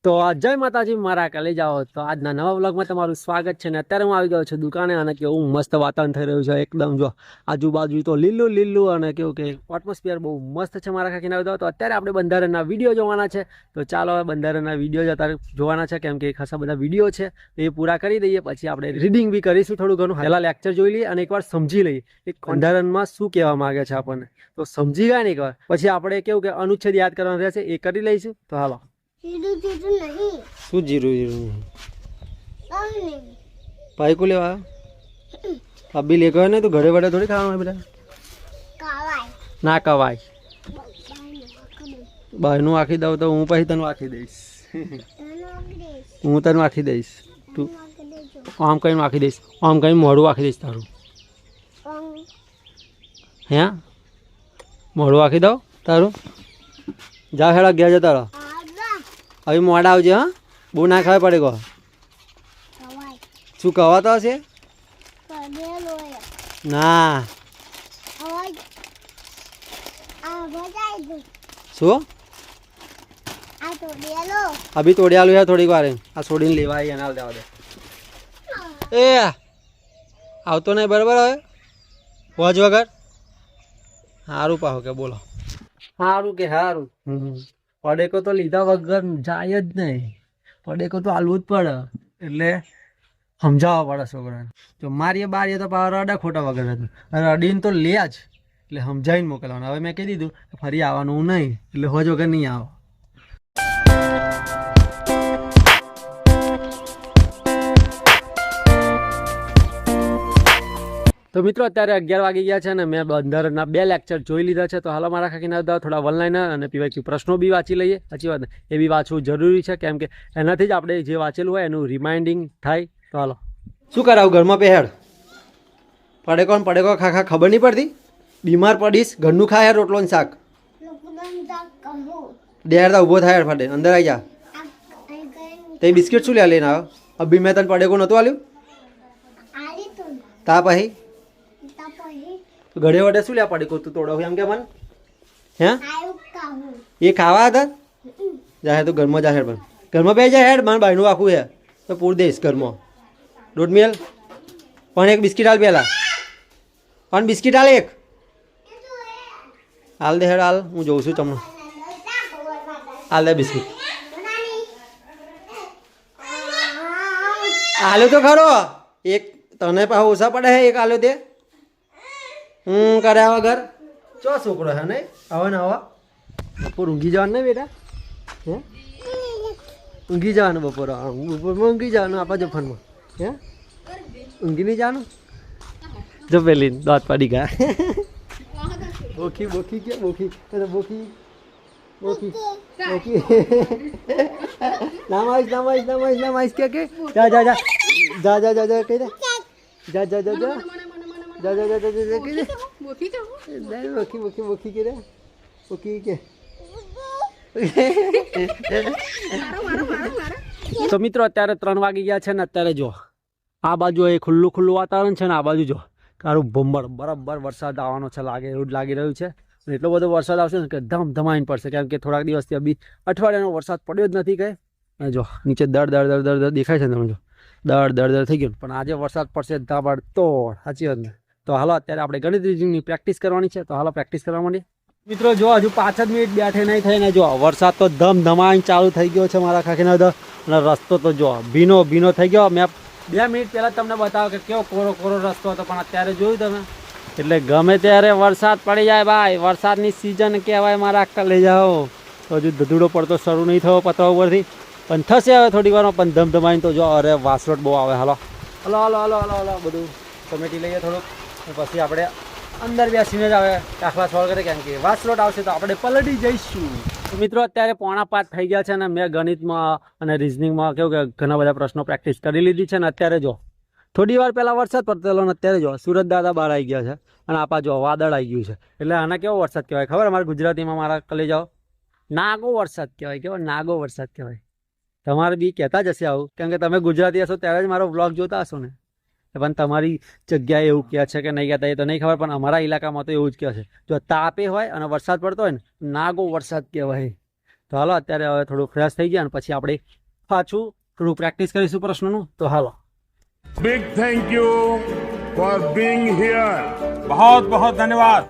તો જય માતાજી મારા કાલે જાઓ તો આજના નવા વ્લોગમાં તમારું સ્વાગત છે ને અત્યારે હું આવી ગયો છું દુકાને અને કેવું મસ્ત વાતાવરણ થઈ રહ્યું છે એકદમ જો આજુબાજુ તો લીલું લીલું અને કેવું કે એટમોસ્ફિયર બહુ મસ્ત છે મારા કાકીના બધા તો અત્યારે આપણે બંધારણના વિડીયો જોવાના છે તો ચાલો હવે બંધારણના વિડીયો અત્યારે જોવાના છે કેમ કે ખાસા બધા વિડીયો છે એ પૂરા કરી દઈએ પછી આપણે રીડિંગ બી કરીશું થોડું ઘણું પહેલાં લેક્ચર જોઈ લઈએ અને એકવાર સમજી લઈએ કે બંધારણમાં શું કહેવા માંગે છે આપણને તો સમજી ગયા ને એકવાર પછી આપણે કેવું કે અનુચ્છેદ યાદ કરવાનું રહેશે એ કરી લઈશું તો હાલો શું જીરું જીરું ભાઈ કો લેવા અભી લે ગયો ને તો ઘરે વડે થોડી ખાવાનું બેટા ના કવાય બહારનું આખી દઉં તો હું પછી તને આખી દઈશ હું તને આખી દઈશ તું આમ કઈ આખી દઈશ આમ કઈ મોઢું આખી દઈશ તારું હે મોઢું આખી દઉં તારું જા હેડા ગયા જતા રહો હવે મોડા આવજે હા બહુ ના ખાવા પડે કહો શું કહેવા તો હશે ના શું અભી તોડી આલું યાર થોડીક વાર આ છોડીને લેવાય એના દેવા દે એ આવતો નહીં બરાબર હવે વોચ વગર સારું પાહો કે બોલો સારું કે સારું પડેકો તો લીધા વગર જાય જ નહીં પડેકો તો આલવું જ પડે એટલે સમજાવવા પડે છોકરાને જો મારીએ બારીએ તો રડા ખોટા વગર હતું રડીને તો લે જ એટલે સમજાવીને મોકલવાનું હવે મેં કહી દીધું ફરી આવવાનું નહીં એટલે હોજ વગર નહીં આવો તો મિત્રો અત્યારે 11 વાગી ગયા છે અને મેં બંધારણના 2 લેક્ચર જોઈ લીધા છે તો હાલ મારા કાકીના થોડા વનલાઈનર અને પીવાયક્યુ પ્રશ્નો બી વાંચી લઈએ સાચી વાત ને એ બી વાંચવું જરૂરી છે કેમ કે એનાથી જ આપણે જે વાંચેલું હોય એનું રિમાઇન્ડિંગ થાય તો હાલો શું કરાવું ઘરમાં પહેડ પડે ખા ખબર નહીં પડતી બીમાર પડીશ ઘરનું ખાય રોટલો ને શાક ડેર ઊભો થાય ફાટે અંદર આવી જા તે બિસ્કિટ શું લે લઈને આવ્યો અભી મેં તને પડેકો નહોતું આલ્યું તા પછી ઘડે વડે શું લે પડે તું તોડો એમ કે મને હે એ ખાવા હતા જાહેર તો ઘરમાં જાહેર પણ ઘરમાં બે જાય હેડ મને બાયનું આખું હે તો પૂર દઈશ ઘરમાં દોઢ મેલ પણ એક બિસ્કિટ હાલ પહેલાં પણ બિસ્કિટ હાલ એક હાલ દે હેડ હાલ હું જોઉં છું તમને હાલ દે બિસ્કિટ હાલો તો ખરો એક તને પાછો ઓછા પડે હે એક હાલો તે કર્યા વગર ચો છોકરો હે નહીં હવે ને હવે બપોર ઊંઘી જવાનું ને બેટા હે ઊંઘી જવાનું બપોરમાં ઊંઘી જવાનું આપા જફાનમાં હે ઊંઘી નહીં જવાનું જો પેલી દાંત પાડી ગયા બોખી બોખી કે બોખી બોખી બોખી બોખી નામાઈશ કે જા જા જા જા જા જા જા કહી દે જા જા જા જા જા જા જા જા કહી દે બોખી બોખી કે રે બોખી કે તો મિત્રો અત્યારે 3 વાગી ગયા છે ને અત્યારે જો આ બાજુ એ ખુલ્લું ખુલ્લું વાતાવરણ છે ને આ બાજુ જો તારું ભંબર બરાબર વરસાદ આવવાનો છે લાગે એવું જ લાગી રહ્યું છે એટલો બધો વરસાદ આવશે ને કે ધમાઈને પડશે કેમ કે થોડાક દિવસથી અભી અઠવાડિયાનો વરસાદ પડ્યો જ નથી કઈ જો નીચે દળ દેખાય છે તમે જો દળ થઈ ગયું પણ આજે વરસાદ પડશે તાબડતોડ સાચી વાત ને તો હાલો અત્યારે આપણે ગણિત રીડિંગની પ્રેક્ટિસ કરવાની છે તો હાલો પ્રેક્ટિસ કરવા માંડીએ મિત્રો જો હજુ 5 જ મિનિટ બેઠે નહીં થઈને જો વરસાદ તો ધમાઈને ચાલુ થઈ ગયો છે મારા કાકીના અને રસ્તો તો જો ભીનો થઈ ગયો મેં 2 મિનિટ પહેલાં તમને બતાવો કે કેવો કોરો રસ્તો હતો પણ અત્યારે જોયું તમે એટલે ગમે ત્યારે વરસાદ પડી જાય ભાઈ વરસાદની સિઝન કહેવાય મારા કલે જાઓ તો હજુ ધધૂડો પડતો શરૂ નહીં થયો પતરા ઉપરથી પણ થશે હવે થોડી વારમાં પણ ધમધમાઈને તો જો અરે વાસરોટ બહુ આવે હાલો બધું કમેટી લઈએ થોડુંક પછી આપણે અંદર બેસીને જ આવે દાખલા સોલ્વ કરે કેમ કે વાસરોટ આવશે તો આપણે પલટી જઈશું તો મિત્રો અત્યારે 4:45 થઈ ગયા છે અને મેં ગણિતમાં અને રિઝનિંગમાં કેવું કે ઘણા બધા પ્રશ્નો પ્રેક્ટિસ કરી લીધી છે ને અત્યારે જો થોડી વાર પહેલાં વરસાદ પડતેલો ને અત્યારે જો સુરત દાદા બહાર આવી ગયા છે અને આપા જો વાદળ આવી ગયું છે એટલે આને કેવો વરસાદ કહેવાય ખબર અમારે ગુજરાતીમાં મારા કલે જાઓ નાગો વરસાદ કહેવાય કેવો નાગો વરસાદ કહેવાય તમારે બી કહેતા જ હશે આવું કેમ કે તમે ગુજરાતી હશો ત્યારે જ મારો વ્લોગ જોતા હશો ને પણ તમારી જગ્યાએ એવું કહે છે કે નહીં કહેતા એ તો નહીં ખબર પણ અમારા ઇલાકામાં તો એવું જ કહે છે જો તાપે હોય અને વરસાદ પડતો હોય ને નાગો વરસાદ કહેવાય તો હાલો અત્યારે હવે થોડું ફ્રેશ થઈ ગયા અને પછી આપણે પાછું થોડું પ્રેક્ટિસ કરીશું પ્રશ્નનું. તો હાલો. Big thank you for being here. बहुत बहुत धन्यवाद.